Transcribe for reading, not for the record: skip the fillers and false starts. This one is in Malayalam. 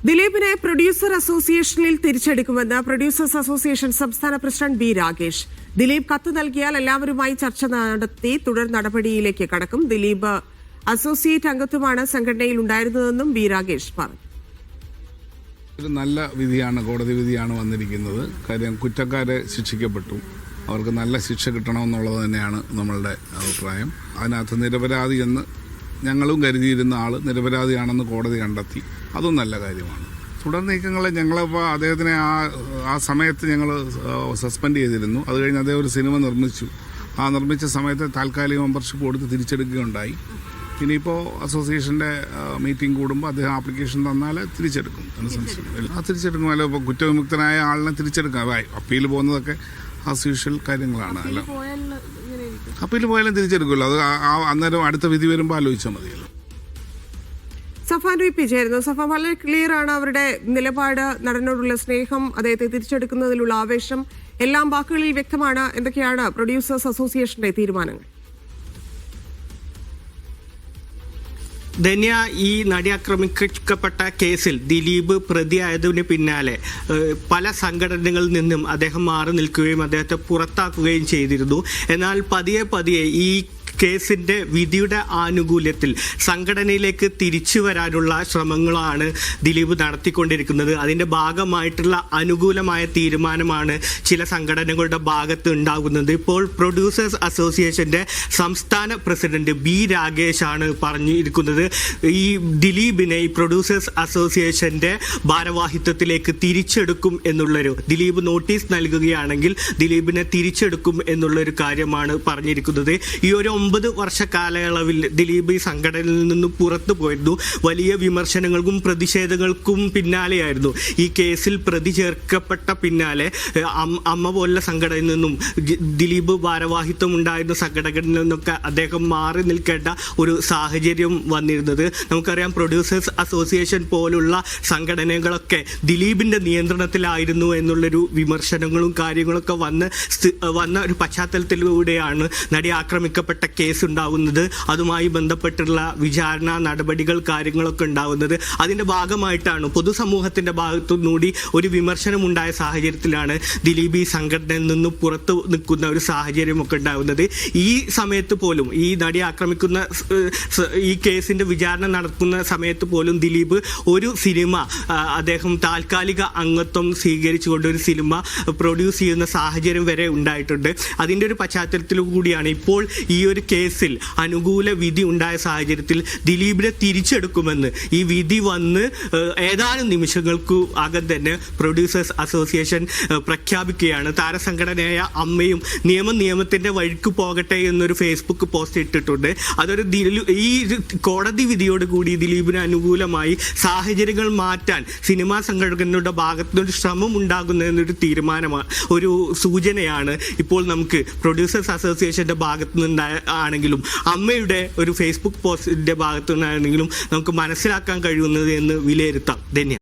ദിലീപിനെ പ്രൊഡ്യൂസർ അസോസിയേഷനിൽ തിരിച്ചെടുക്കുമെന്ന് പ്രൊഡ്യൂസേഴ്സ് അസോസിയേഷൻ സംസ്ഥാന പ്രസിഡന്റ് ബി രാഗേഷ്. ദിലീപ് കത്ത് നൽകിയാൽ എല്ലാവരുമായി ചർച്ച നടത്തി തുടർ നടപടിയിലേക്ക് കടക്കും. ദിലീപ് അസോസിയേറ്റ് അംഗത്വമാണ് സംഘടനയിൽ ഉണ്ടായിരുന്നതെന്നും ബി രാഗേഷ് പറഞ്ഞു. ഒരു നല്ല വിധിയാണ്, കോടതി വിധിയാണ് വന്നിരിക്കുന്നത്. കാര്യം കുറ്റക്കാരെ ശിക്ഷിക്കപ്പെട്ടു, അവർക്ക് നല്ല ശിക്ഷ കിട്ടണമെന്നുള്ളത് തന്നെയാണ് നമ്മളുടെ അഭിപ്രായം. അതിനകത്ത് നിരപരാധി എന്ന് ഞങ്ങളും കരുതിയിരുന്ന ആൾ നിരപരാധിയാണെന്ന് കോടതി കണ്ടെത്തി. അതും നല്ല കാര്യമാണ്. തുടർ നീക്കങ്ങളെ ഞങ്ങളിപ്പോൾ അദ്ദേഹത്തിനെ ആ സമയത്ത് ഞങ്ങൾ സസ്പെൻഡ് ചെയ്തിരുന്നു. അത് കഴിഞ്ഞ് അദ്ദേഹം ഒരു സിനിമ നിർമ്മിച്ചു. ആ നിർമ്മിച്ച സമയത്ത് താൽക്കാലിക മെമ്പർഷിപ്പ് കൊടുത്ത് തിരിച്ചെടുക്കുകയുണ്ടായി. ഇനിയിപ്പോൾ അസോസിയേഷൻ്റെ മീറ്റിംഗ് കൂടുമ്പോൾ അദ്ദേഹം ആപ്ലിക്കേഷൻ തന്നാൽ തിരിച്ചെടുക്കും. തിരിച്ചെടുക്കും. അല്ല, ഇപ്പോൾ കുറ്റവിമുക്തനായ ആളിനെ തിരിച്ചെടുക്കാം. അപ്പീൽ പോകുന്നതൊക്കെ ആസ് യൂഷ്വൽ കാര്യങ്ങളാണ്. അല്ല, അപ്പീൽ പോയാലും തിരിച്ചെടുക്കുമല്ലോ. അത് അന്നേരം അടുത്ത വിധി വരുമ്പോൾ ആലോചിച്ചാൽ മതിയല്ലോ. സഫാൻ വി പി ചേരുന്നു. സഫാൻ, വളരെ ക്ലിയർ ആണ് അവരുടെ നിലപാട്, നടനോടുള്ള സ്നേഹം, അദ്ദേഹത്തെ തിരിച്ചെടുക്കുന്നതിലുള്ള ആവേശം, എല്ലാം വാക്കുകളിൽ വ്യക്തമാണ്. എന്തൊക്കെയാണ് പ്രൊഡ്യൂസേഴ്സ് അസോസിയേഷന്റെ തീരുമാനങ്ങൾ? ധന്യ, ഈ നടി ആക്രമിക്കപ്പെട്ട കേസിൽ ദിലീപ് പ്രതിയായതിന് പിന്നാലെ പല സംഘടനകളിൽ നിന്നും അദ്ദേഹം മാറി നിൽക്കുകയും അദ്ദേഹത്തെ പുറത്താക്കുകയും ചെയ്തിരുന്നു. എന്നാൽ പതിയെ ഈ കേസിന്റെ വിധിയുടെ ആനുകൂല്യത്തിൽ സംഘടനയിലേക്ക് തിരിച്ചു വരാനുള്ള ശ്രമങ്ങളാണ് ദിലീപ് നടത്തിക്കൊണ്ടിരിക്കുന്നത്. അതിന്റെ ഭാഗമായിട്ടുള്ള അനുകൂലമായ തീരുമാനമാണ് ചില സംഘടനകളുടെ ഭാഗത്ത് ഉണ്ടാകുന്നത്. ഇപ്പോൾ പ്രൊഡ്യൂസേഴ്സ് അസോസിയേഷന്റെ സംസ്ഥാന പ്രസിഡന്റ് ബി രാഗേഷ് ആണ് പറഞ്ഞിരിക്കുന്നത്, ഈ ദിലീപിനെ ഈ പ്രൊഡ്യൂസേഴ്സ് അസോസിയേഷന്റെ ഭാരവാഹിത്വത്തിലേക്ക് തിരിച്ചെടുക്കും എന്നുള്ളൊരു, ദിലീപ് നോട്ടീസ് നൽകുകയാണെങ്കിൽ ദിലീപിനെ തിരിച്ചെടുക്കും എന്നുള്ളൊരു കാര്യമാണ് പറഞ്ഞിരിക്കുന്നത്. ഈ ഒരു 9 വർഷ കാലയളവിൽ ദിലീപ് ഈ സംഘടനയിൽ നിന്നും പുറത്തു പോയിരുന്നു. വലിയ വിമർശനങ്ങൾക്കും പ്രതിഷേധങ്ങൾക്കും പിന്നാലെയായിരുന്നു. ഈ കേസിൽ പ്രതി ചേർക്കപ്പെട്ട പിന്നാലെ അമ്മ പോലുള്ള സംഘടനയിൽ നിന്നും ദിലീപ് ഭാരവാഹിത്വം ഉണ്ടായിരുന്ന സംഘടനയിൽ നിന്നൊക്കെ അദ്ദേഹം മാറി നിൽക്കേണ്ട ഒരു സാഹചര്യം വന്നിരുന്നത്. നമുക്കറിയാം, പ്രൊഡ്യൂസേഴ്സ് അസോസിയേഷൻ പോലുള്ള സംഘടനകളൊക്കെ ദിലീപിന്റെ നിയന്ത്രണത്തിലായിരുന്നു എന്നുള്ളൊരു വിമർശനങ്ങളും കാര്യങ്ങളൊക്കെ വന്ന ഒരു പശ്ചാത്തലത്തിലൂടെയാണ് നടി ആക്രമിക്കപ്പെട്ട കേസ് ഉണ്ടാവുന്നത്. അതുമായി ബന്ധപ്പെട്ടുള്ള വിചാരണ നടപടികൾ കാര്യങ്ങളൊക്കെ ഉണ്ടാവുന്നത്. അതിന്റെ ഭാഗമായിട്ടാണ് പൊതുസമൂഹത്തിന്റെ ഭാഗത്തുനിന്നുകൂടി ഒരു വിമർശനം ഉണ്ടായ സാഹചര്യത്തിലാണ് ദിലീപ് ഈ സംഘടനയിൽ നിന്ന് പുറത്തു നിൽക്കുന്ന ഒരു സാഹചര്യമൊക്കെ ഉണ്ടാവുന്നത്. ഈ സമയത്ത് പോലും, ഈ നടി ആക്രമിക്കുന്ന ഈ കേസിന്റെ വിചാരണ നടക്കുന്ന സമയത്ത് പോലും ദിലീപ് ഒരു സിനിമ അദ്ദേഹം താൽക്കാലിക അംഗത്വം സ്വീകരിച്ചുകൊണ്ട് ഒരു സിനിമ പ്രൊഡ്യൂസ് ചെയ്യുന്ന സാഹചര്യം വരെ ഉണ്ടായിട്ടുണ്ട്. അതിന്റെ ഒരു പശ്ചാത്തലത്തിൽ കൂടിയാണ് ഇപ്പോൾ ഈ ഒരു കേസിൽ അനുകൂല വിധി ഉണ്ടായ സാഹചര്യത്തിൽ ദിലീപിനെ തിരിച്ചെടുക്കുമെന്ന് ഈ വിധി വന്ന് ഏതാനും നിമിഷങ്ങൾക്ക് അകം തന്നെ പ്രൊഡ്യൂസേഴ്സ് അസോസിയേഷൻ പ്രഖ്യാപിക്കുകയാണ്. താരസംഘടനയായ അമ്മയും നിയമത്തിന്റെ വഴിക്ക് പോകട്ടെ എന്നൊരു ഫേസ്ബുക്ക് പോസ്റ്റ് ഇട്ടിട്ടുണ്ട്. അതൊരു ഈ കോടതി വിധിയോട് കൂടി ദിലീപിന് അനുകൂലമായി സാഹചര്യങ്ങൾ മാറ്റാൻ സിനിമാ സംഘടനകളുടെ ഭാഗത്തുനിന്നൊരു ശ്രമം ഉണ്ടാകുന്നതിനൊരു തീരുമാനമാണ്, ഒരു സൂചനയാണ് ഇപ്പോൾ നമുക്ക് പ്രൊഡ്യൂസേഴ്സ് അസോസിയേഷന്റെ ഭാഗത്തു നിന്നാണെങ്കിലും അമ്മയുടെ ഒരു ഫേസ്ബുക്ക് പോസ്റ്റിന്റെ ഭാഗത്തു നിന്നാണെങ്കിലും നമുക്ക് മനസ്സിലാക്കാൻ കഴിയുന്നത് എന്ന് വിലയിരുത്താം. ധന്യ.